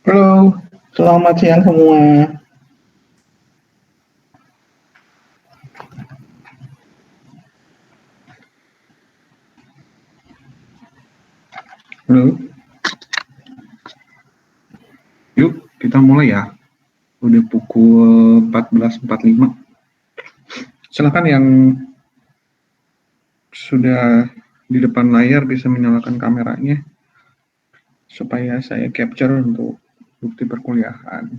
Halo, selamat siang semua. Halo, yuk kita mulai ya. Udah pukul 14.45. Silakan yang sudah di depan layar bisa menyalakan kameranya supaya saya capture untuk bukti perkuliahan.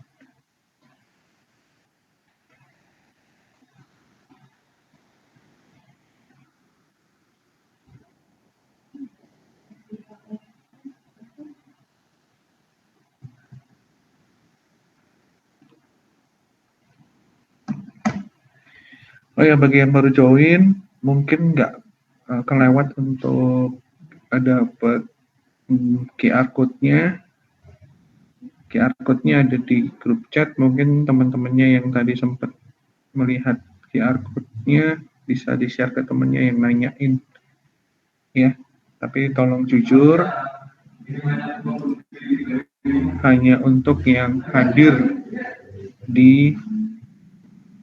Oh ya, bagi yang baru join, mungkin nggak kelewat untuk dapat QR code-nya. QR code-nya ada di grup chat. Mungkin teman-temannya yang tadi sempat melihat QR code-nya bisa di-share ke temannya yang nanyain ya. Tapi tolong jujur, hanya untuk yang hadir di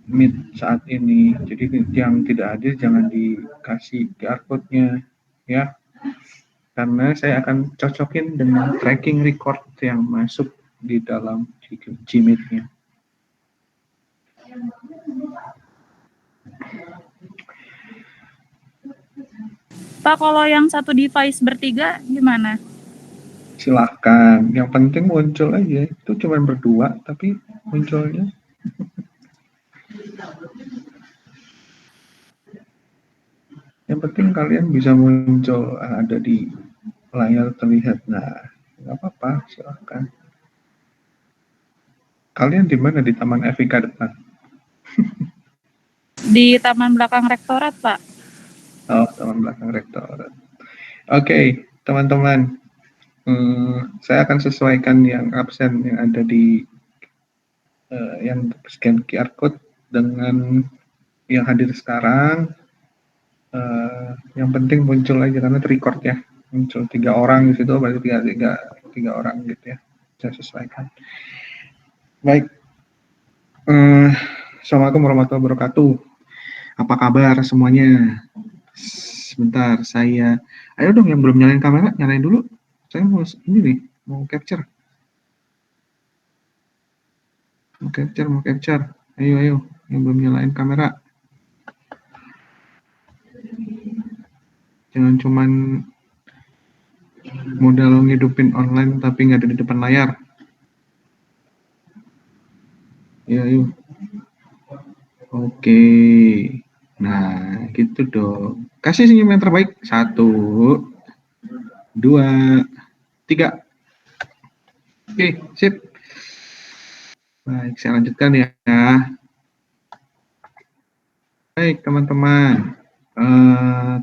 Meet saat ini. Jadi yang tidak hadir jangan dikasih QR code-nya ya. Karena saya akan cocokin dengan tracking record yang masuk di dalam Gmeet-nya. Pak, kalau yang satu device bertiga gimana? Silahkan, yang penting muncul aja. Itu cuma berdua, tapi munculnya. Yang penting kalian bisa muncul ada di layar terlihat. Nah, nggak apa-apa, silahkan. Kalian di mana? Di Taman FIK depan? Di taman belakang rektorat, Pak. Oh, taman belakang rektorat. Oke, teman-teman. Saya akan sesuaikan yang absen yang ada di yang scan QR code dengan yang hadir sekarang. Yang penting muncul aja karena record ya. Muncul 3 orang di situ, berarti tiga orang gitu ya. Saya sesuaikan. Baik. Assalamualaikum warahmatullahi wabarakatuh. Apa kabar semuanya? Sebentar, ayo dong yang belum nyalain kamera, nyalain dulu. Saya mau ini nih, mau capture. Mau capture. Ayo, yang belum nyalain kamera. Jangan cuman modal ngidupin online tapi nggak ada di depan layar. Ayo. Oke. Nah, gitu dong. Kasih senyum yang terbaik. 1, 2, 3. Oke, sip. Baik, saya lanjutkan ya. Baik, teman-teman.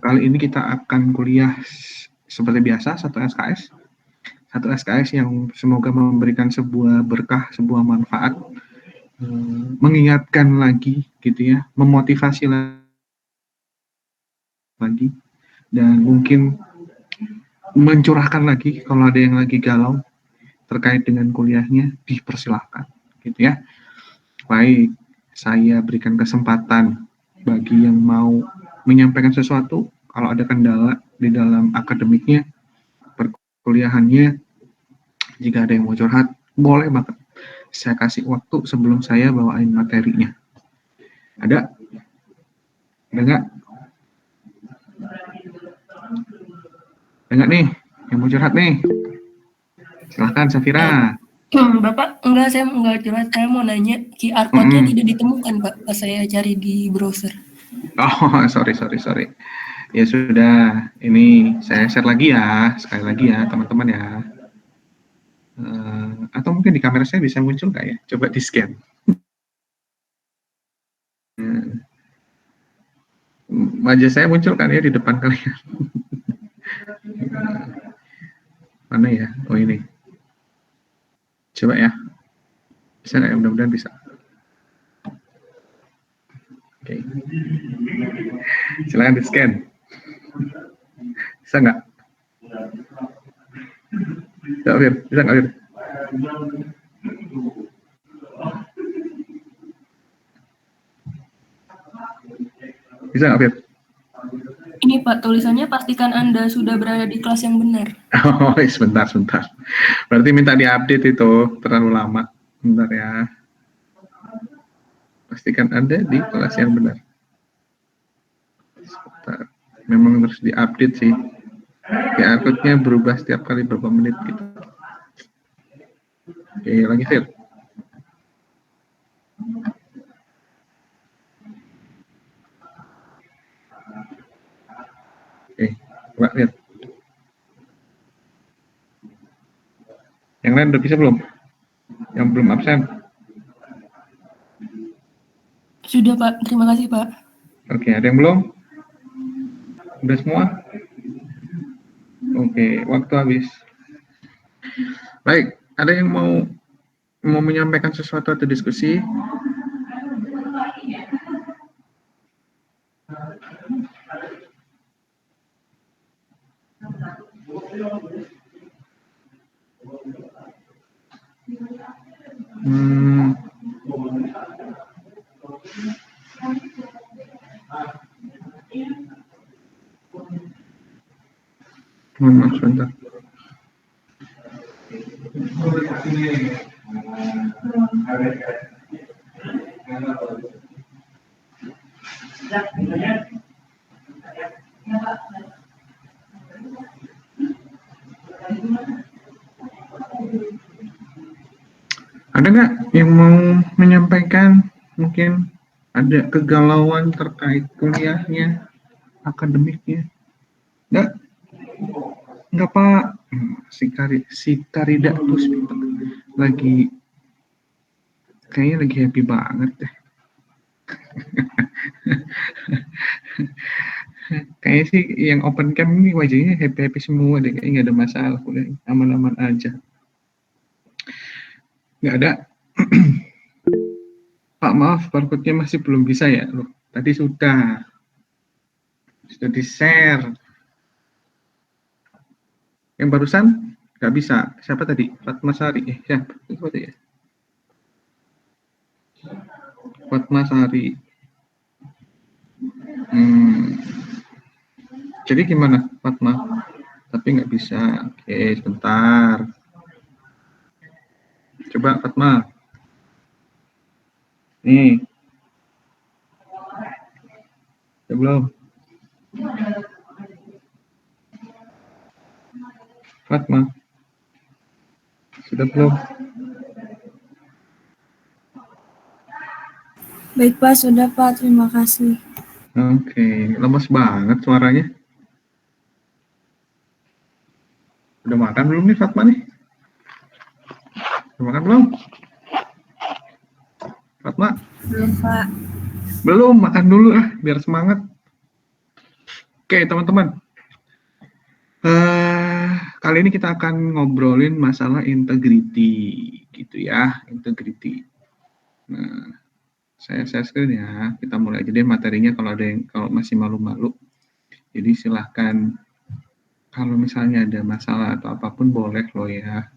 Kali ini kita akan kuliah seperti biasa, satu SKS yang semoga memberikan sebuah berkah, sebuah manfaat, mengingatkan lagi gitu ya, memotivasi lagi, dan mungkin mencurahkan lagi kalau ada yang lagi galau terkait dengan kuliahnya, dipersilahkan gitu ya. Baik, saya berikan kesempatan bagi yang mau menyampaikan sesuatu, kalau ada kendala di dalam akademiknya, perkuliahannya, jika ada yang mau curhat, boleh banget. Saya kasih waktu sebelum saya bawain materinya. Ada? Ada nggak? Ada nggak nih yang mau curhat nih? Silahkan, Safira. Bapak, saya enggak curhat. Saya mau nanya, QR code-nya tidak ditemukan, Pak, pas saya cari di browser. Oh, sorry. Ya sudah, ini saya share lagi ya, sekali lagi ya, teman-teman ya. Atau mungkin di kamera saya bisa muncul nggak ya? Coba di scan. Wajah saya muncul kan ya di depan kalian. Mana ya? Oh ini. Coba ya. Bisa nggak ya? Mudah-mudahan bisa. Oke. Silakan di scan. Bisa nggak? Bisa nggak, Bir? Bisa nggak, Fir? Ini Pak, tulisannya pastikan Anda sudah berada di kelas yang benar. Oh, sebentar. Berarti minta diupdate itu, terlalu lama. Bentar ya. Pastikan Anda di kelas yang benar. Sebentar. Memang harus diupdate sih. QR code-nya berubah setiap kali berapa menit gitu. Oke, lagi Fir. Oke, coba lihat. Yang lain udah bisa belum? Yang belum absen? Sudah Pak, terima kasih Pak. Oke, ada yang belum? Udah semua? Oke, waktu habis. Baik, ada yang mau menyampaikan sesuatu atau diskusi? Maaf, sebentar. Ada nggak yang mau menyampaikan, mungkin ada kegalauan terkait kuliahnya, akademiknya? Nggak Pak. Si Karida Puspita lagi, kayaknya lagi happy banget deh. Kayaknya sih yang open cam ini wajahnya happy semua deh, kayaknya nggak ada masalah, udah aman-aman aja. Nggak ada. Pak, maaf, barcode-nya masih belum bisa ya? Loh, tadi sudah di-share. Yang barusan nggak bisa. Siapa tadi? Fatma Sari. Siapa tadi ya? Fatma Sari. Jadi gimana, Fatma? Tapi nggak bisa. Oke, sebentar. Coba, Fatma. Nih. Ya, belum? Fatma. Sudah belum? Baik Pak, sudah Pak, terima kasih. Oke, lemes banget suaranya. Udah makan belum nih Fatma nih? Udah makan belum? Fatma? Belum Pak. Belum, makan dulu biar semangat. Oke teman-teman. Kali ini kita akan ngobrolin masalah integrity gitu ya, integrity. Nah, saya share screen ya. Kita mulai aja deh materinya, kalau masih malu-malu. Jadi silahkan, kalau misalnya ada masalah atau apapun boleh loh ya.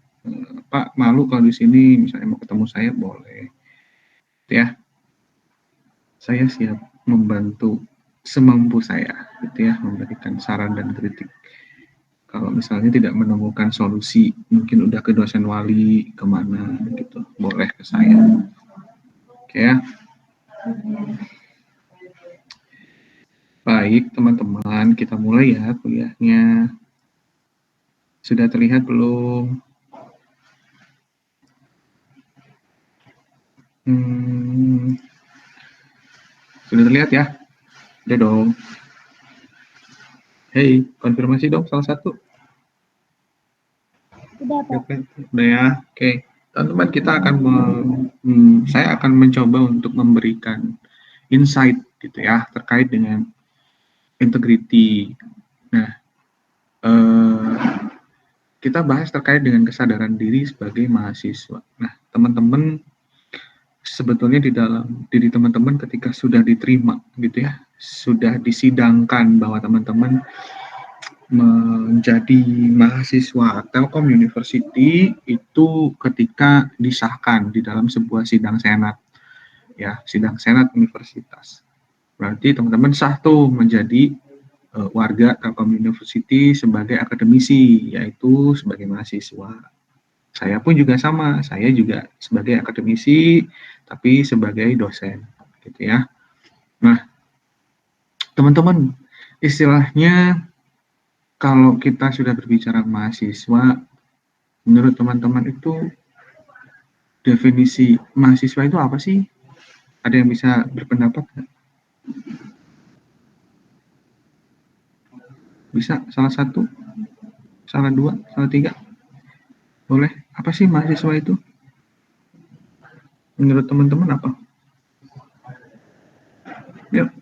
Pak, malu kalau di sini misalnya mau ketemu saya boleh. Ya. Saya siap membantu semampu saya gitu ya, memberikan saran dan kritik. Kalau misalnya tidak menemukan solusi, mungkin udah ke dosen wali, kemana gitu, boleh ke saya. Oke ya. Baik teman-teman, kita mulai ya kuliahnya. Sudah terlihat belum? Sudah terlihat ya? Udah dong. Hei, konfirmasi dong salah satu. Udah Pak. Udah ya, oke. Teman-teman, saya akan mencoba untuk memberikan insight gitu ya terkait dengan integrity. Nah, kita bahas terkait dengan kesadaran diri sebagai mahasiswa. Nah, teman-teman, sebetulnya di dalam diri teman-teman ketika sudah diterima gitu ya, sudah disidangkan bahwa teman-teman menjadi mahasiswa Telkom University itu ketika disahkan di dalam sebuah sidang senat, ya, sidang senat universitas. Berarti teman-teman sah tuh menjadi warga Telkom University sebagai akademisi, yaitu sebagai mahasiswa. Saya pun juga sama, saya juga sebagai akademisi, tapi sebagai dosen, gitu ya. Nah, teman-teman, istilahnya kalau kita sudah berbicara mahasiswa, menurut teman-teman itu definisi mahasiswa itu apa sih? Ada yang bisa berpendapat nggak? Bisa salah satu, salah dua, salah tiga? Boleh. Apa sih mahasiswa itu? Menurut teman-teman apa? Yuk.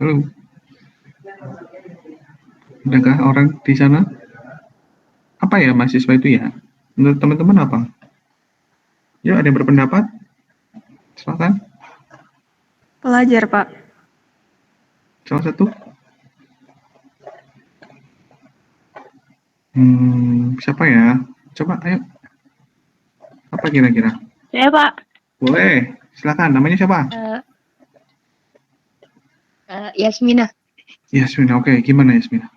Halo. Adakah orang di sana? Apa ya mahasiswa itu ya? Menurut teman-teman apa? Yuk, ada yang berpendapat? Silakan. Pelajar, Pak. Salah satu. Siapa ya? Coba, ayo. Apa kira-kira? Saya, Pak. Boleh. Silakan. Namanya siapa? Yasmina. Yasmina. Oke, gimana Yasmina?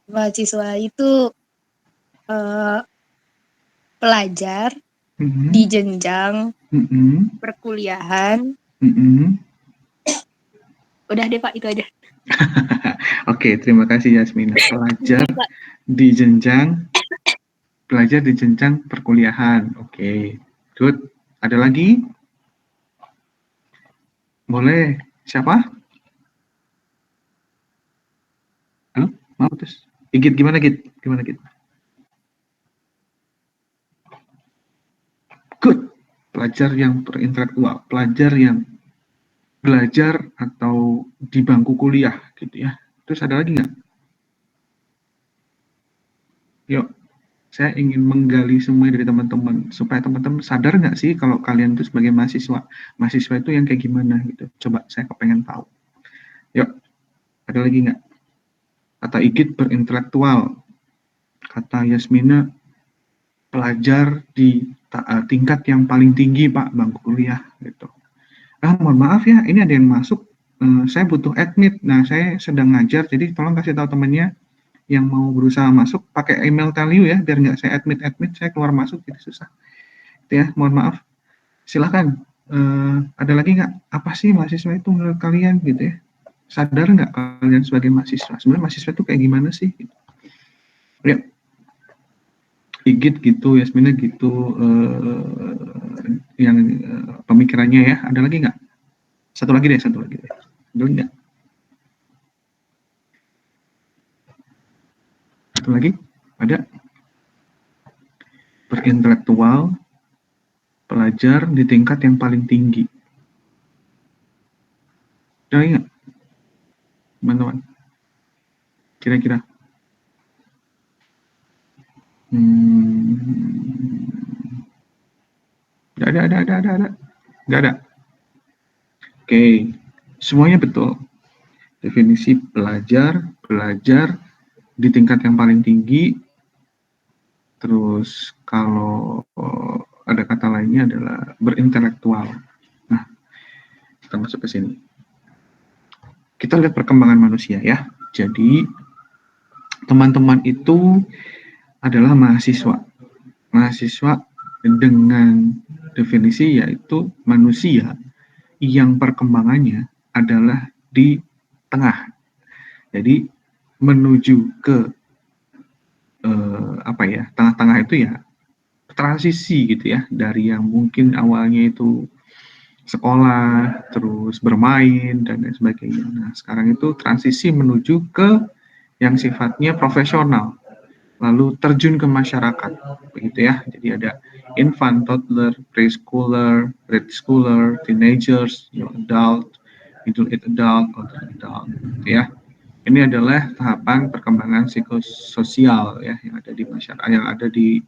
Mahasiswa itu pelajar Mhm. di jenjang Mhm. perkuliahan. Mhm. Udah deh Pak, itu aja. Oke, terima kasih Yasmina. Pelajar di jenjang perkuliahan. Oke, good. Ada lagi? Boleh. Siapa? Halo? Mau terus? Git, gimana Git? Gimana Git? Good. Pelajar yang berintelektual, pelajar yang belajar atau di bangku kuliah gitu ya. Terus ada lagi nggak? Yuk, saya ingin menggali semua dari teman-teman supaya teman-teman sadar nggak sih kalau kalian itu sebagai mahasiswa, mahasiswa itu yang kayak gimana gitu. Coba saya kepengen tahu. Yuk, ada lagi nggak? Kata Igit berintelektual, kata Yasmina pelajar di tingkat yang paling tinggi Pak, bangku kuliah gitu. Mohon maaf ya, ini ada yang masuk, saya butuh admit. Nah, saya sedang ngajar, jadi tolong kasih tahu temannya yang mau berusaha masuk, pakai email tell you ya, biar nggak saya admit, saya keluar masuk, jadi susah. Itu ya, mohon maaf. Silahkan, ada lagi nggak? Apa sih mahasiswa itu menurut kalian gitu ya? Sadar nggak kalian sebagai mahasiswa? Sebenarnya mahasiswa itu kayak gimana sih? Ya, Igit gitu, Yasmina gitu, yang pemikirannya ya. Ada lagi nggak? Satu lagi deh. Belum nggak? Satu lagi? Ada? Berintelektual, pelajar di tingkat yang paling tinggi. Ada lagi nggak? Teman-teman? Kira-kira? Nggak ada. Nggak ada. Oke, semuanya betul. Definisi pelajar di tingkat yang paling tinggi. Terus kalau ada kata lainnya adalah berintelektual. Nah, kita masuk ke sini. Kita lihat perkembangan manusia ya. Jadi teman-teman itu adalah mahasiswa. Mahasiswa dengan definisi yaitu manusia yang perkembangannya adalah di tengah. Jadi menuju ke tengah-tengah itu ya transisi gitu ya, dari yang mungkin awalnya itu sekolah, terus bermain dan lain sebagainya. Nah, sekarang itu transisi menuju ke yang sifatnya profesional, lalu terjun ke masyarakat, begitu ya. Jadi ada infant, toddler, preschooler, preschooler, teenagers, young adult, middle age adult, older adult, gitu ya. Ini adalah tahapan perkembangan psikososial ya yang ada di masyarakat, yang ada di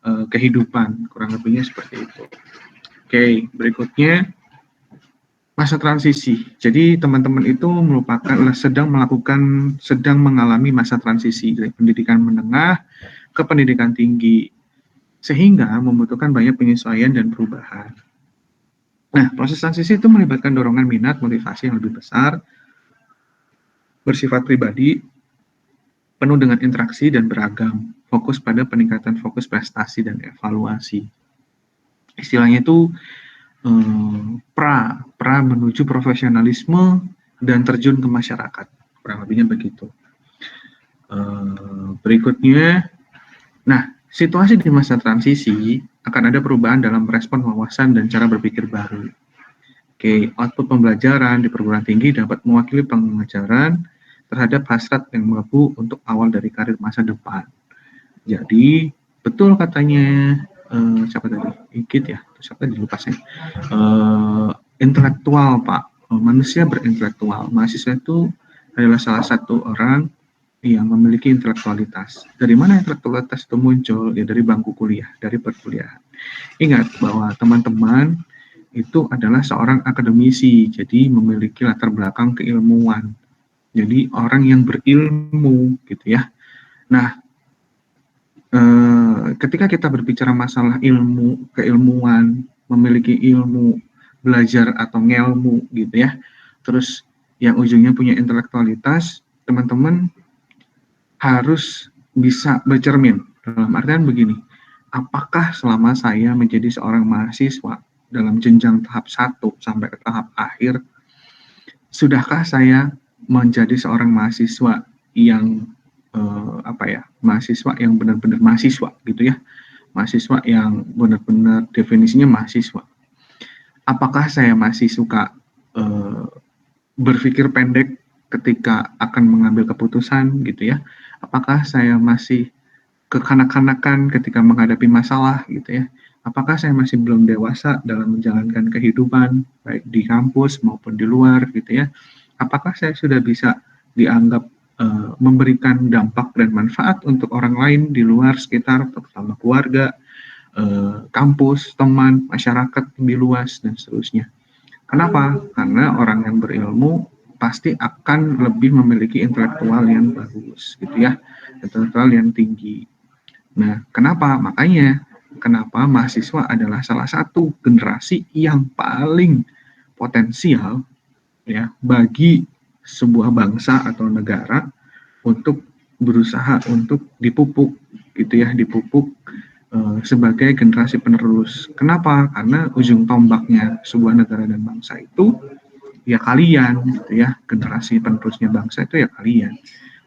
kehidupan, kurang lebihnya seperti itu. Oke, berikutnya Masa transisi. Jadi teman-teman itu sedang mengalami masa transisi dari pendidikan menengah ke pendidikan tinggi, sehingga membutuhkan banyak penyesuaian dan perubahan. Nah, proses transisi itu melibatkan dorongan minat, motivasi yang lebih besar, bersifat pribadi, penuh dengan interaksi dan beragam, fokus pada peningkatan fokus prestasi dan evaluasi. Istilahnya itu pra menuju profesionalisme dan terjun ke masyarakat, kurang lebihnya begitu. Berikutnya, nah, situasi di masa transisi akan ada perubahan dalam respon wawasan dan cara berpikir baru. Oke, output pembelajaran di perguruan tinggi dapat mewakili pengajaran terhadap hasrat yang melebu untuk awal dari karir masa depan. Jadi, betul katanya siapa tadi? Ikit ya? Siapa tadi lupa saya? Intelektual, Pak. Manusia berintelektual. Mahasiswa itu adalah salah satu orang yang memiliki intelektualitas. Dari mana intelektualitas itu muncul? Ya dari bangku kuliah, dari perkuliahan. Ingat bahwa teman-teman itu adalah seorang akademisi, jadi memiliki latar belakang keilmuan. Jadi orang yang berilmu, gitu ya. Nah, ketika kita berbicara masalah ilmu, keilmuan, memiliki ilmu, belajar atau ngelmu gitu ya, terus yang ujungnya punya intelektualitas, teman-teman harus bisa bercermin. Dalam artian begini, apakah selama saya menjadi seorang mahasiswa dalam jenjang tahap 1 sampai ke tahap akhir, sudahkah saya menjadi seorang mahasiswa yang mahasiswa yang benar-benar mahasiswa gitu ya, mahasiswa yang benar-benar definisinya mahasiswa. Apakah saya masih suka berpikir pendek ketika akan mengambil keputusan gitu ya? Apakah saya masih kekanak-kanakan ketika menghadapi masalah gitu ya? Apakah saya masih belum dewasa dalam menjalankan kehidupan baik di kampus maupun di luar gitu ya? Apakah saya sudah bisa dianggap memberikan dampak dan manfaat untuk orang lain di luar sekitar, terutama keluarga, kampus, teman, masyarakat lebih luas, dan seterusnya. Kenapa? Karena orang yang berilmu pasti akan lebih memiliki intelektual yang bagus, gitu ya, intelektual yang tinggi. Nah, kenapa? Makanya, kenapa mahasiswa adalah salah satu generasi yang paling potensial ya bagi sebuah bangsa atau negara untuk berusaha untuk dipupuk gitu ya, dipupuk sebagai generasi penerus. Kenapa? Karena ujung tombaknya sebuah negara dan bangsa itu ya kalian gitu ya, generasi penerusnya bangsa itu ya kalian.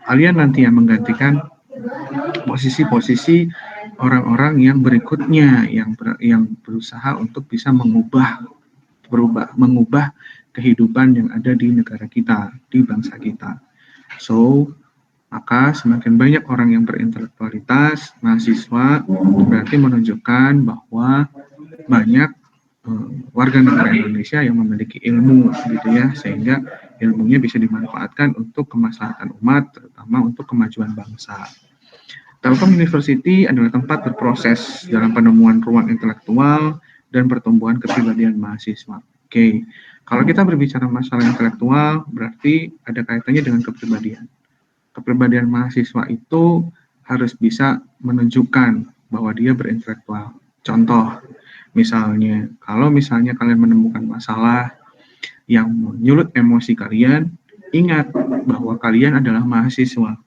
Kalian nanti yang menggantikan posisi-posisi orang-orang yang berikutnya yang berusaha untuk bisa mengubah kehidupan yang ada di negara kita, di bangsa kita. So, maka semakin banyak orang yang berintelektualitas, mahasiswa, berarti menunjukkan bahwa banyak warga negara Indonesia yang memiliki ilmu, gitu ya, sehingga ilmunya bisa dimanfaatkan untuk kemaslahatan umat, terutama untuk kemajuan bangsa. Telkom University adalah tempat berproses dalam penemuan ruang intelektual dan pertumbuhan kepribadian mahasiswa. Oke. Kalau kita berbicara masalah intelektual, berarti ada kaitannya dengan kepribadian. Kepribadian mahasiswa itu harus bisa menunjukkan bahwa dia berintelektual. Contoh, misalnya, kalau misalnya kalian menemukan masalah yang menyulut emosi kalian, ingat bahwa kalian adalah mahasiswa.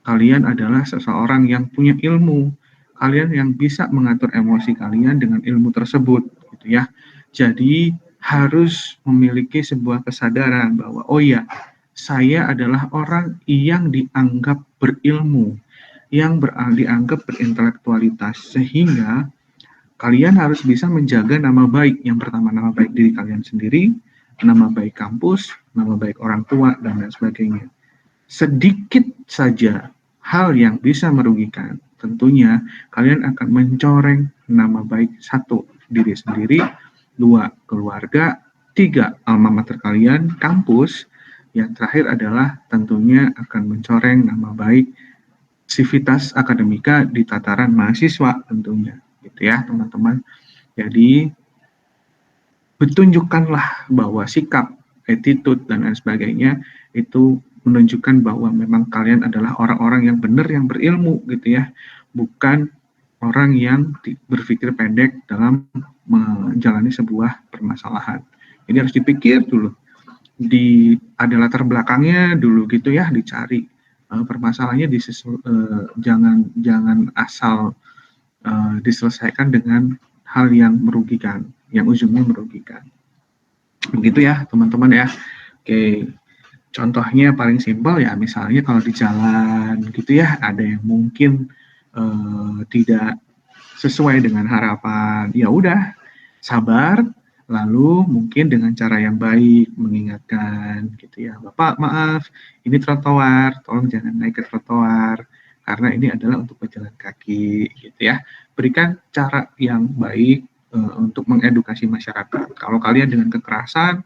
Kalian adalah seseorang yang punya ilmu. Kalian yang bisa mengatur emosi kalian dengan ilmu tersebut, gitu ya. Jadi, harus memiliki sebuah kesadaran bahwa oh ya, saya adalah orang yang dianggap berilmu, yang dianggap berintelektualitas, sehingga kalian harus bisa menjaga nama baik. Yang pertama, nama baik diri kalian sendiri, nama baik kampus, nama baik orang tua, dan lain sebagainya. Sedikit saja hal yang bisa merugikan, tentunya kalian akan mencoreng nama baik, 1, diri sendiri, 2, keluarga, 3, alma mater kalian, kampus, yang terakhir adalah tentunya akan mencoreng nama baik sivitas akademika di tataran mahasiswa tentunya, gitu ya teman-teman. Jadi, tunjukkanlah bahwa sikap attitude dan lain sebagainya, itu menunjukkan bahwa memang kalian adalah orang-orang yang benar, yang berilmu gitu ya, bukan orang yang berpikir pendek dalam menjalani sebuah permasalahan. Ini harus dipikir dulu, ada latar belakangnya dulu gitu ya, dicari permasalahannya, jangan asal diselesaikan dengan hal yang merugikan, yang ujungnya merugikan. Begitu ya teman-teman ya. Oke, contohnya paling simpel ya, misalnya kalau di jalan gitu ya, ada yang mungkin tidak sesuai dengan harapan, ya udah sabar, lalu mungkin dengan cara yang baik mengingatkan gitu ya, Bapak maaf, ini trotoar, tolong jangan naik ke trotoar karena ini adalah untuk pejalan kaki gitu ya. Berikan cara yang baik untuk mengedukasi masyarakat. Kalau kalian dengan kekerasan,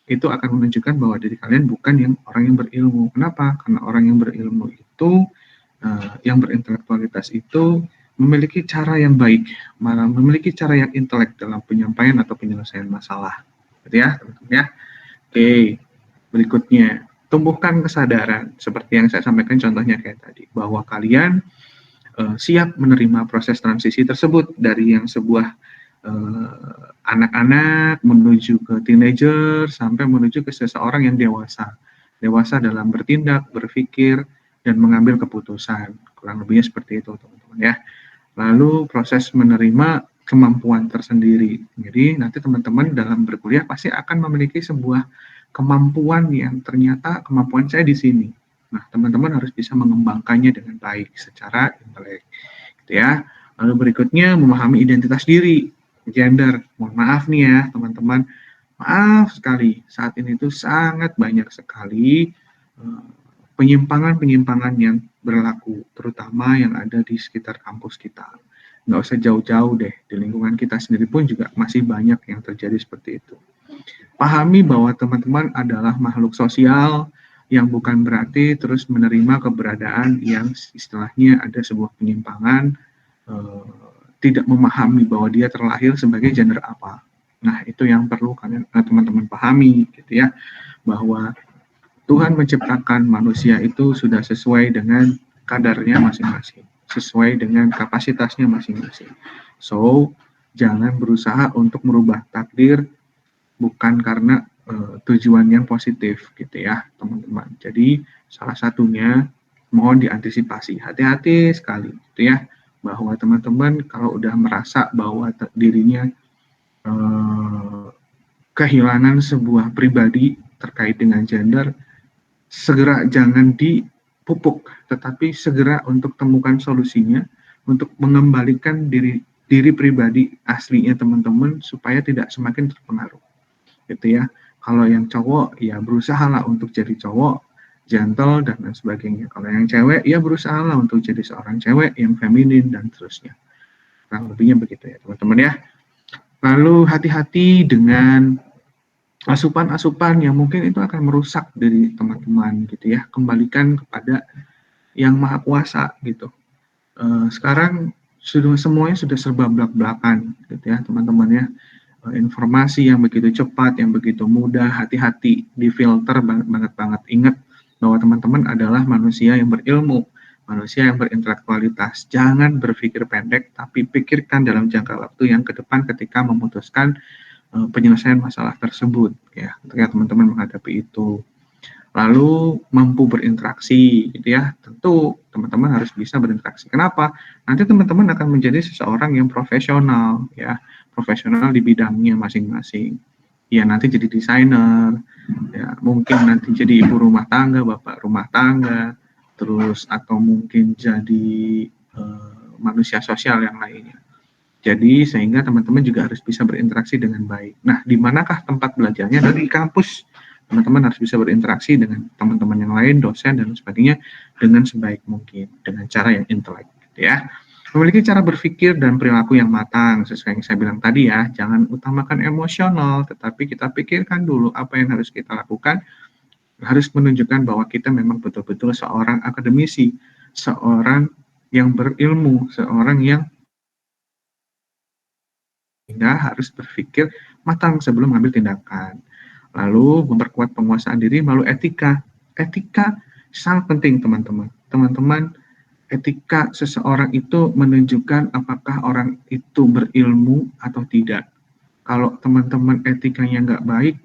itu akan menunjukkan bahwa diri kalian bukan yang orang yang berilmu. Kenapa? Karena orang yang berilmu itu, yang berintelektualitas itu memiliki cara yang baik, malah memiliki cara yang intelek dalam penyampaian atau penyelesaian masalah. Gitu ya, teman-teman ya. Oke, berikutnya, tumbuhkan kesadaran. Seperti yang saya sampaikan contohnya kayak tadi, bahwa kalian siap menerima proses transisi tersebut dari yang sebuah anak-anak menuju ke teenager sampai menuju ke seseorang yang dewasa dalam bertindak, berpikir, dan mengambil keputusan. Kurang lebihnya seperti itu teman-teman ya. Lalu proses menerima kemampuan tersendiri. Jadi nanti teman-teman dalam berkuliah pasti akan memiliki sebuah kemampuan yang ternyata kemampuan saya di sini. Nah, teman-teman harus bisa mengembangkannya dengan baik secara intelek, gitu ya. Lalu berikutnya memahami identitas diri, gender. Mohon maaf nih ya, teman-teman. Maaf sekali, saat ini tuh sangat banyak sekali penyimpangan-penyimpangan yang berlaku, terutama yang ada di sekitar kampus kita. Nggak usah jauh-jauh deh, di lingkungan kita sendiri pun juga masih banyak yang terjadi seperti itu. Pahami bahwa teman-teman adalah makhluk sosial, yang bukan berarti terus menerima keberadaan yang istilahnya ada sebuah penyimpangan, tidak memahami bahwa dia terlahir sebagai gender apa. Nah, itu yang perlu kalian teman-teman pahami gitu ya, bahwa Tuhan menciptakan manusia itu sudah sesuai dengan kadarnya masing-masing, sesuai dengan kapasitasnya masing-masing. So, jangan berusaha untuk merubah takdir bukan karena tujuan yang positif gitu ya teman-teman. Jadi salah satunya mohon diantisipasi, hati-hati sekali gitu ya, bahwa teman-teman kalau udah merasa bahwa dirinya kehilangan sebuah pribadi terkait dengan gender, segera jangan dipupuk, tetapi segera untuk temukan solusinya untuk mengembalikan diri pribadi aslinya teman-teman supaya tidak semakin terpengaruh gitu ya. Kalau yang cowok ya berusahalah untuk jadi cowok, gentle dan lain sebagainya. Kalau yang cewek ya berusahalah untuk jadi seorang cewek yang feminin dan seterusnya. Kurang lebihnya begitu ya teman-teman ya. Lalu hati-hati dengan asupan-asupan yang mungkin itu akan merusak diri teman-teman gitu ya. Kembalikan kepada yang maha kuasa gitu. Sekarang semuanya sudah serba belak-belakan gitu ya teman-teman ya. Informasi yang begitu cepat, yang begitu mudah, hati-hati, difilter banget. Ingat bahwa teman-teman adalah manusia yang berilmu, manusia yang berintelektualitas. Jangan berpikir pendek, tapi pikirkan dalam jangka waktu yang ke depan ketika memutuskan penyelesaian masalah tersebut, ya, ketika teman-teman menghadapi itu. Lalu mampu berinteraksi, gitu ya. Tentu teman-teman harus bisa berinteraksi. Kenapa? Nanti teman-teman akan menjadi seseorang yang profesional, ya, profesional di bidangnya masing-masing. Ya nanti jadi desainer, ya mungkin nanti jadi ibu rumah tangga, bapak rumah tangga, terus atau mungkin jadi manusia sosial yang lainnya. Jadi sehingga teman-teman juga harus bisa berinteraksi dengan baik. Nah, di manakah tempat belajarnya? Dari kampus. Teman-teman harus bisa berinteraksi dengan teman-teman yang lain, dosen dan sebagainya dengan sebaik mungkin, dengan cara yang intelek, gitu ya. Memiliki cara berpikir dan perilaku yang matang, sesuai yang saya bilang tadi ya, jangan utamakan emosional, tetapi kita pikirkan dulu apa yang harus kita lakukan, harus menunjukkan bahwa kita memang betul-betul seorang akademisi, seorang yang berilmu, seorang yang sehingga harus berpikir matang sebelum mengambil tindakan. Lalu memperkuat penguasaan diri melalui etika. Etika sangat penting teman-teman. Teman-teman, etika seseorang itu menunjukkan apakah orang itu berilmu atau tidak. Kalau teman-teman etikanya nggak baik,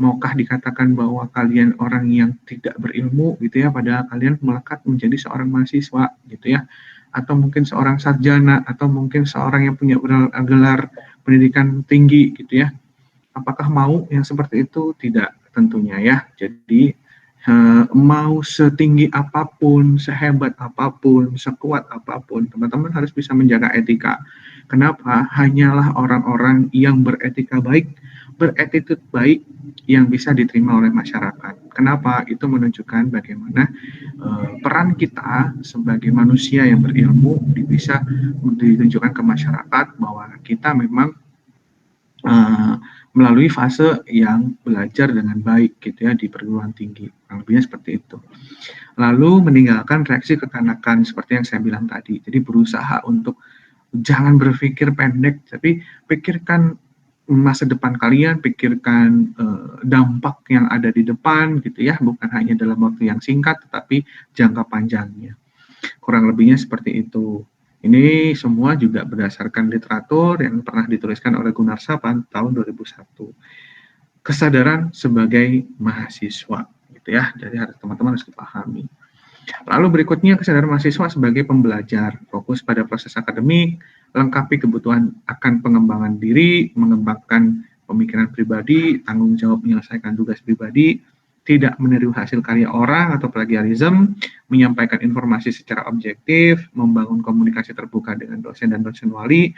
maukah dikatakan bahwa kalian orang yang tidak berilmu gitu ya, padahal kalian melekat menjadi seorang mahasiswa gitu ya, atau mungkin seorang sarjana, atau mungkin seorang yang punya gelar pendidikan tinggi gitu ya. Apakah mau yang seperti itu? Tidak tentunya ya. Jadi mau setinggi apapun, sehebat apapun, sekuat apapun, teman-teman harus bisa menjaga etika. Kenapa? Hanyalah orang-orang yang beretika baik, beretitude baik yang bisa diterima oleh masyarakat. Kenapa? Itu menunjukkan bagaimana peran kita sebagai manusia yang berilmu bisa ditunjukkan ke masyarakat bahwa kita memang melalui fase yang belajar dengan baik gitu ya di perguruan tinggi, kurang lebihnya seperti itu. Lalu meninggalkan reaksi kekanakan seperti yang saya bilang tadi. Jadi berusaha untuk jangan berpikir pendek, tapi pikirkan masa depan kalian, pikirkan dampak yang ada di depan gitu ya, bukan hanya dalam waktu yang singkat, tetapi jangka panjangnya. Kurang lebihnya seperti itu. Ini semua juga berdasarkan literatur yang pernah dituliskan oleh Gunarsa tahun 2001. Kesadaran sebagai mahasiswa, gitu ya. Jadi teman-teman harus dipahami. Lalu berikutnya kesadaran mahasiswa sebagai pembelajar, fokus pada proses akademik, lengkapi kebutuhan akan pengembangan diri, mengembangkan pemikiran pribadi, tanggung jawab menyelesaikan tugas pribadi, tidak meniru hasil karya orang atau plagiarisme, menyampaikan informasi secara objektif, membangun komunikasi terbuka dengan dosen dan dosen wali,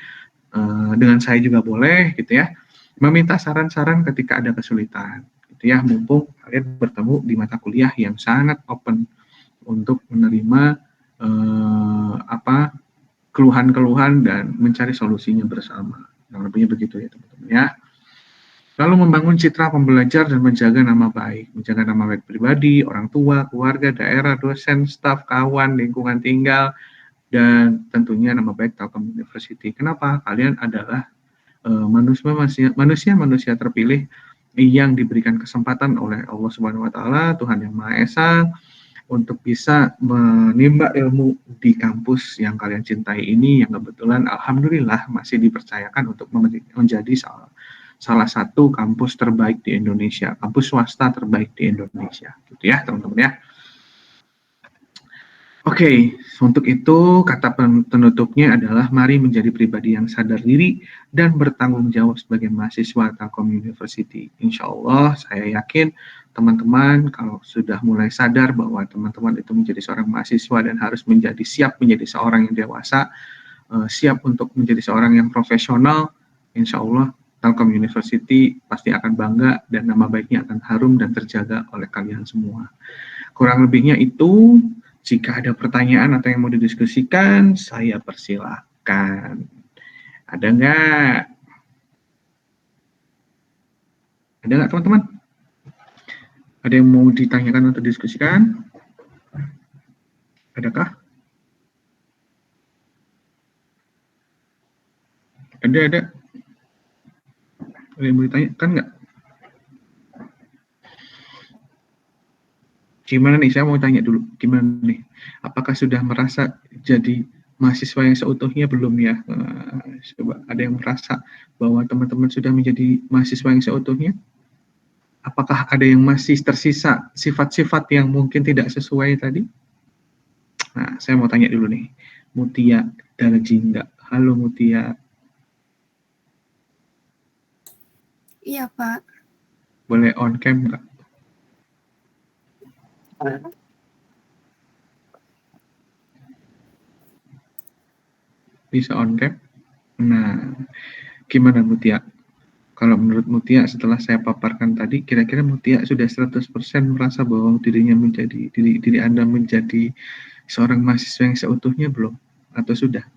dengan saya juga boleh gitu ya, meminta saran-saran ketika ada kesulitan gitu ya, mumpung kalian bertemu di mata kuliah yang sangat open untuk menerima keluhan-keluhan dan mencari solusinya bersama. Yang lebihnya begitu ya teman-teman ya. Lalu membangun citra pembelajar dan menjaga nama baik pribadi, orang tua, keluarga, daerah, dosen, staf, kawan, lingkungan tinggal, dan tentunya nama baik Telkom University. Kenapa? Kalian adalah manusia terpilih yang diberikan kesempatan oleh Allah Subhanahu wa taala, Tuhan Yang Maha Esa, untuk bisa menimba ilmu di kampus yang kalian cintai ini, yang kebetulan alhamdulillah masih dipercayakan untuk menjadi salah satu kampus terbaik di Indonesia, kampus swasta terbaik di Indonesia, gitu ya teman-teman ya. Oke, untuk itu kata penutupnya adalah mari menjadi pribadi yang sadar diri dan bertanggung jawab sebagai mahasiswa Telkom University. Insya Allah saya yakin teman-teman kalau sudah mulai sadar bahwa teman-teman itu menjadi seorang mahasiswa dan harus siap menjadi seorang yang dewasa, siap untuk menjadi seorang yang profesional, insya Allah Telkom University pasti akan bangga dan nama baiknya akan harum dan terjaga oleh kalian semua. Kurang lebihnya itu. Jika ada pertanyaan atau yang mau didiskusikan, saya persilahkan. Ada nggak? Ada nggak teman-teman? Ada yang mau ditanyakan atau didiskusikan? Adakah? Ada. Ada yang mau ditanyakan nggak? Gimana nih, saya mau tanya dulu, gimana nih? Apakah sudah merasa jadi mahasiswa yang seutuhnya belum ya? Coba ada yang merasa bahwa teman-teman sudah menjadi mahasiswa yang seutuhnya? Apakah ada yang masih tersisa sifat-sifat yang mungkin tidak sesuai tadi? Nah, saya mau tanya dulu nih, Mutia Darajinda. Halo Mutia. Iya, Pak. Boleh on cam nggak? Bisa on cam? Nah, gimana Mutia? Kalau menurut Mutia setelah saya paparkan tadi, kira-kira Mutia sudah 100% merasa bahwa diri Anda menjadi seorang mahasiswa yang seutuhnya belum? Atau sudah?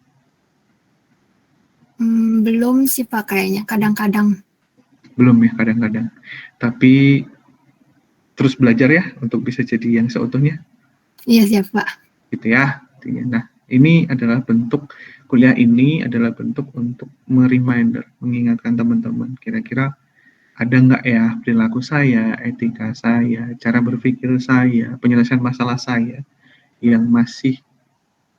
Belum sih Pak kayaknya, kadang-kadang. Belum ya, kadang-kadang. Tapi terus belajar ya untuk bisa jadi yang seutuhnya. Iya siap Pak. Gitu ya. Nah, ini adalah bentuk kuliah ini adalah bentuk untuk mengingatkan teman-teman kira-kira ada nggak ya perilaku saya, etika saya, cara berpikir saya, penyelesaian masalah saya yang masih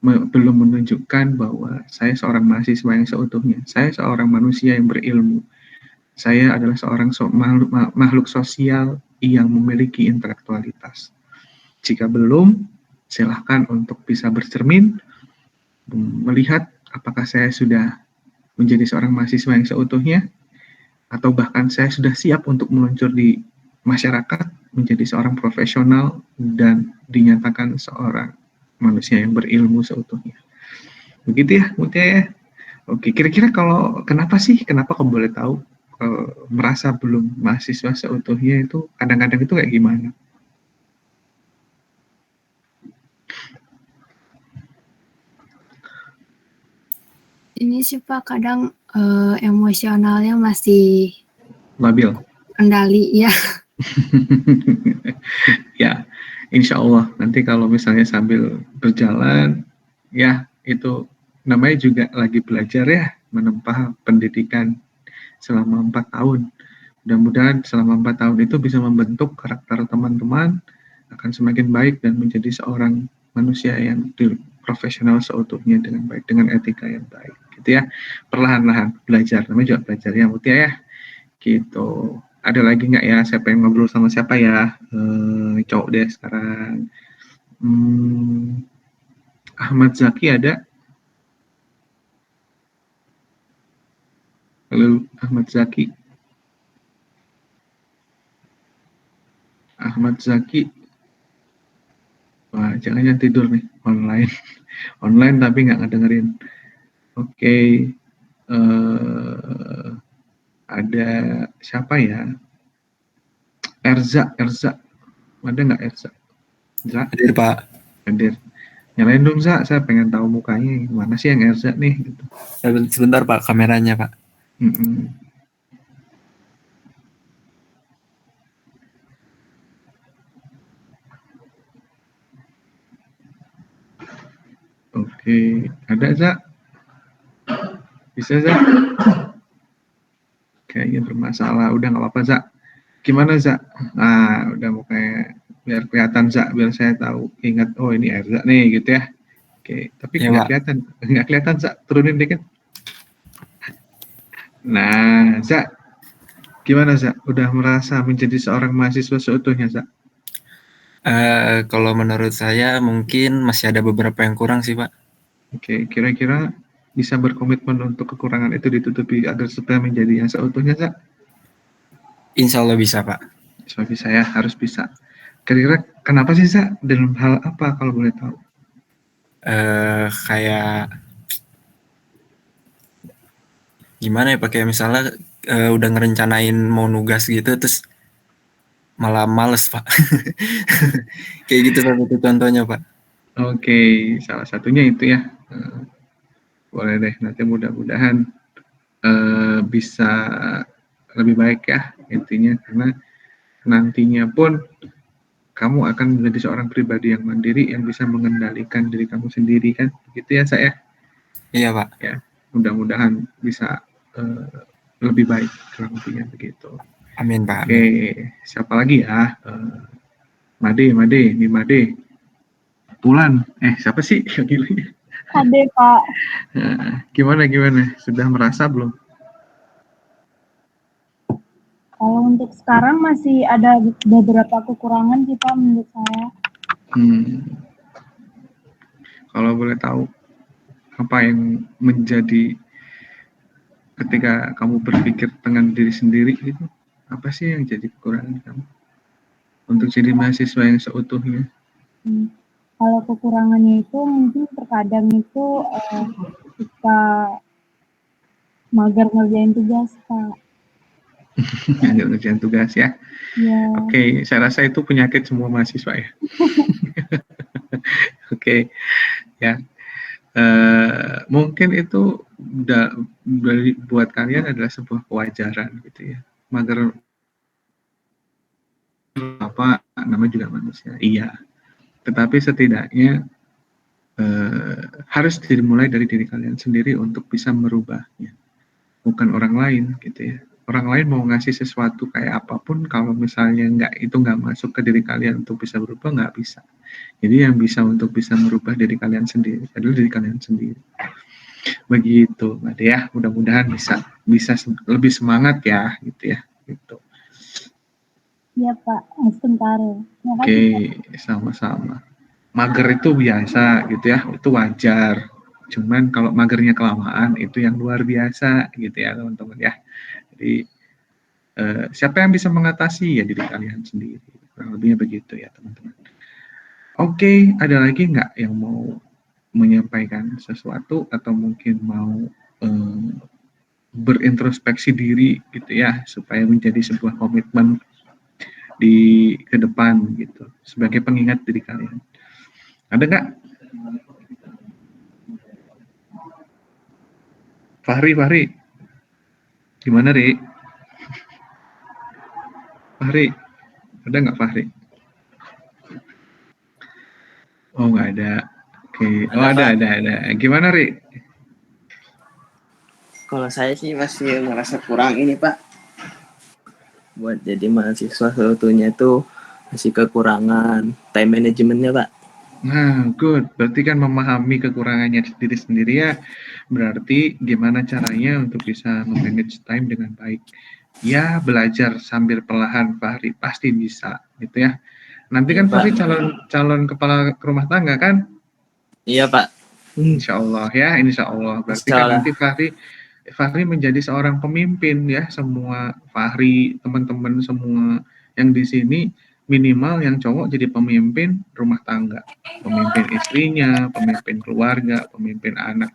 belum menunjukkan bahwa saya seorang mahasiswa yang seutuhnya. Saya seorang manusia yang berilmu. Saya adalah seorang makhluk sosial yang memiliki intelektualitas. Jika belum, silahkan untuk bisa bercermin, melihat apakah saya sudah menjadi seorang mahasiswa yang seutuhnya, atau bahkan saya sudah siap untuk meluncur di masyarakat, menjadi seorang profesional, dan dinyatakan seorang manusia yang berilmu seutuhnya. Begitu ya, Mutia ya. Oke, kira-kira kenapa kamu boleh tahu merasa belum mahasiswa seutuhnya itu kadang-kadang itu kayak gimana? Ini sih Pak, kadang emosionalnya masih Labil. kendali ya. Ya, insya Allah nanti kalau misalnya sambil berjalan, ya itu namanya juga lagi belajar ya, menempa pendidikan selama 4 tahun. Mudah-mudahan selama 4 tahun itu bisa membentuk karakter teman-teman akan semakin baik dan menjadi seorang manusia yang profesional seutuhnya dengan baik, dengan etika yang baik. Gitu ya, perlahan-lahan belajar, namanya juga belajar ya Mutia ya. Gitu. Ada lagi nggak ya? Saya pengen ngobrol sama siapa ya? Cowok deh sekarang. Ahmad Zaki ada? Halo, Ahmad Zaki. Ahmad Zaki. Wah, jangan tidur nih, online. Online tapi nggak ngedengerin. Oke. Ada siapa ya? Erza. Ada nggak Erza? Hadir Pak. Hadir. Nyalain dong Za, saya pengen tahu mukanya. Mana sih yang Erza nih? Gitu. Sebentar Pak, kameranya Pak. Oke, ada Za? Bisa Za? Kayaknya bermasalah. Udah nggak apa-apa Za. Gimana Za? Nah, udah mukanya biar kelihatan Za, biar saya tahu. Ingat, oh ini Erza nih gitu ya. Oke, tapi Ya, nggak kelihatan Za. Turunin dikit. Nah, Za, gimana Za? Udah merasa menjadi seorang mahasiswa seutuhnya Za? Kalau menurut saya mungkin masih ada beberapa yang kurang sih Pak. Oke, kira-kira bisa berkomitmen untuk kekurangan itu ditutupi agar supaya menjadi yang seutuhnya Za? Insya Allah bisa Pak. Insya Allah bisa ya, harus bisa. Kira-kira kenapa sih Za? Dalam hal apa kalau boleh tahu? Kayak gimana ya Pak, kayak misalnya udah ngerencanain mau nugas gitu terus malah males Pak. Kayak gitu Pak, itu contohnya Pak. Oke, salah satunya itu ya. Boleh deh, nanti mudah-mudahan bisa lebih baik ya intinya, karena nantinya pun kamu akan menjadi seorang pribadi yang mandiri yang bisa mengendalikan diri kamu sendiri kan, gitu ya saya. Iya Pak. Ya, mudah-mudahan bisa lebih baik kurang lebihnya begitu. Amin Pak. Oke, siapa lagi ya? Made. Pulan. Siapa sih? Ada Pak. Gimana? Sudah merasa belum? Kalau untuk sekarang masih ada beberapa kekurangan sih Pak menurut saya. Kalau boleh tahu, apa yang menjadi ketika kamu berpikir dengan diri sendiri gitu, apa sih yang jadi kekurangan kamu untuk jadi mahasiswa yang seutuhnya? Kalau kekurangannya itu mungkin terkadang itu kita mager ngerjain tugas Pak. Ngerjain tugas ya? Ya. Oke, saya rasa itu penyakit semua mahasiswa ya. Oke, ya. Mungkin itu buat kalian adalah sebuah kewajaran gitu ya. Mager apa namanya juga manusia, iya. Tetapi setidaknya harus dimulai dari diri kalian sendiri untuk bisa merubahnya, bukan orang lain gitu ya. orang lain mau ngasih sesuatu kayak apapun, kalau misalnya nggak masuk ke diri kalian untuk bisa berubah, nggak bisa. Jadi yang bisa untuk bisa merubah diri kalian sendiri adalah diri kalian sendiri. Begitu, Mbak ya. Mudah-mudahan bisa lebih semangat ya, gitu ya. Gitu. Iya Pak, sebentar. Terima Oke, kasih, Pak. sama-sama. Mager itu biasa gitu ya, itu wajar. Cuman kalau magernya kelamaan itu yang luar biasa gitu ya teman-teman ya. Jadi siapa yang bisa mengatasi ya diri kalian sendiri. Kurang lebihnya begitu ya teman-teman. Oke, ada lagi nggak yang mau menyampaikan sesuatu atau mungkin mau berintrospeksi diri gitu ya supaya menjadi sebuah komitmen di ke depan gitu sebagai pengingat diri kalian. Ada nggak? Fahri, gimana Ri? Fahri, ada nggak Fahri? Oh nggak ada. Oke, oh Ada, ada. Gimana Ri? Kalau saya sih masih merasa kurang ini Pak. Buat jadi mahasiswa seutuhnya itu masih kekurangan time managementnya Pak. Nah, good. Berarti kan memahami kekurangannya diri sendiri ya. Berarti gimana caranya untuk bisa memanage time dengan baik. Ya, belajar sambil perlahan Fahri pasti bisa gitu ya. Nanti Iya, kan Pak. Fahri calon kepala rumah tangga kan? Iya Pak. Insya Allah ya, insya Allah. Berarti Insya kan Allah. nanti Fahri menjadi seorang pemimpin ya. Semua Fahri, teman-teman semua yang di sini minimal yang cowok jadi pemimpin rumah tangga, pemimpin istrinya, pemimpin keluarga, pemimpin anak.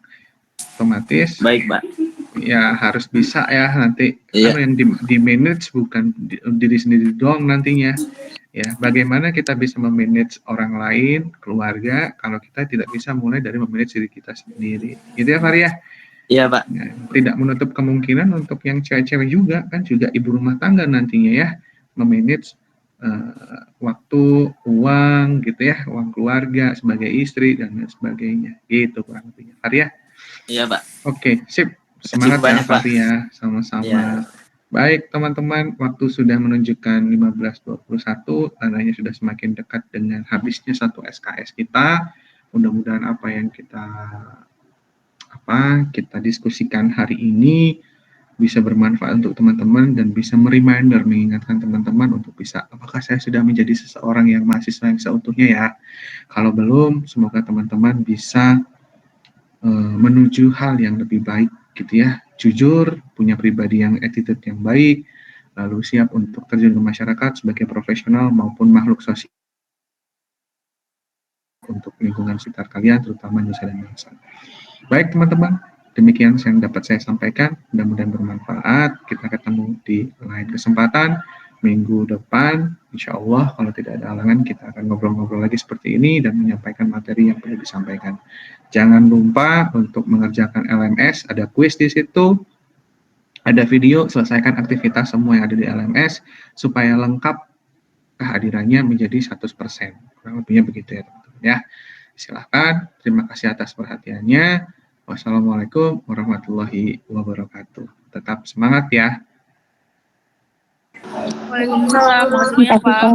Otomatis Baik Pak. ya harus bisa ya nanti. Iya. Kan yang di manage bukan diri sendiri doang nantinya. Ya, bagaimana kita bisa memanage orang lain, keluarga, kalau kita tidak bisa mulai dari memanage diri kita sendiri. Gitu ya, Fahri ya? Iya Pak. Nah, tidak menutup kemungkinan untuk yang cewek-cewek juga, kan juga ibu rumah tangga nantinya ya, memanage waktu, uang, gitu ya, uang keluarga sebagai istri, dan lain sebagainya. Gitu kurang lebihnya. Fahri ya? Iya Pak. Oke, sip. Terima kasih Semangat ya, banyak, Pak. Fahri ya. Sama-sama. Iya. Baik, teman-teman, waktu sudah menunjukkan 15.21, tandanya sudah semakin dekat dengan habisnya satu SKS kita. Mudah-mudahan apa yang kita diskusikan hari ini bisa bermanfaat untuk teman-teman dan bisa mengingatkan teman-teman untuk bisa, apakah saya sudah menjadi seseorang yang mahasiswa yang seutuhnya ya. Kalau belum, semoga teman-teman bisa menuju hal yang lebih baik gitu ya, jujur, punya pribadi yang attitude yang baik, lalu siap untuk terjun ke masyarakat sebagai profesional maupun makhluk sosial untuk lingkungan sekitar kalian, terutama nusa dan bangsa. Baik teman-teman, demikian yang dapat saya sampaikan, mudah-mudahan bermanfaat. Kita ketemu di lain kesempatan minggu depan, insya Allah kalau tidak ada halangan kita akan ngobrol-ngobrol lagi seperti ini dan menyampaikan materi yang perlu disampaikan. Jangan lupa untuk mengerjakan LMS, ada kuis di situ, ada video, selesaikan aktivitas semua yang ada di LMS supaya lengkap kehadirannya menjadi 100%. Kurang lebihnya begitu ya teman-teman ya. Silahkan, terima kasih atas perhatiannya. Wassalamualaikum warahmatullahi wabarakatuh. Tetap semangat ya. Waalaikumsalam. Makasih banyak, Pak. Pak.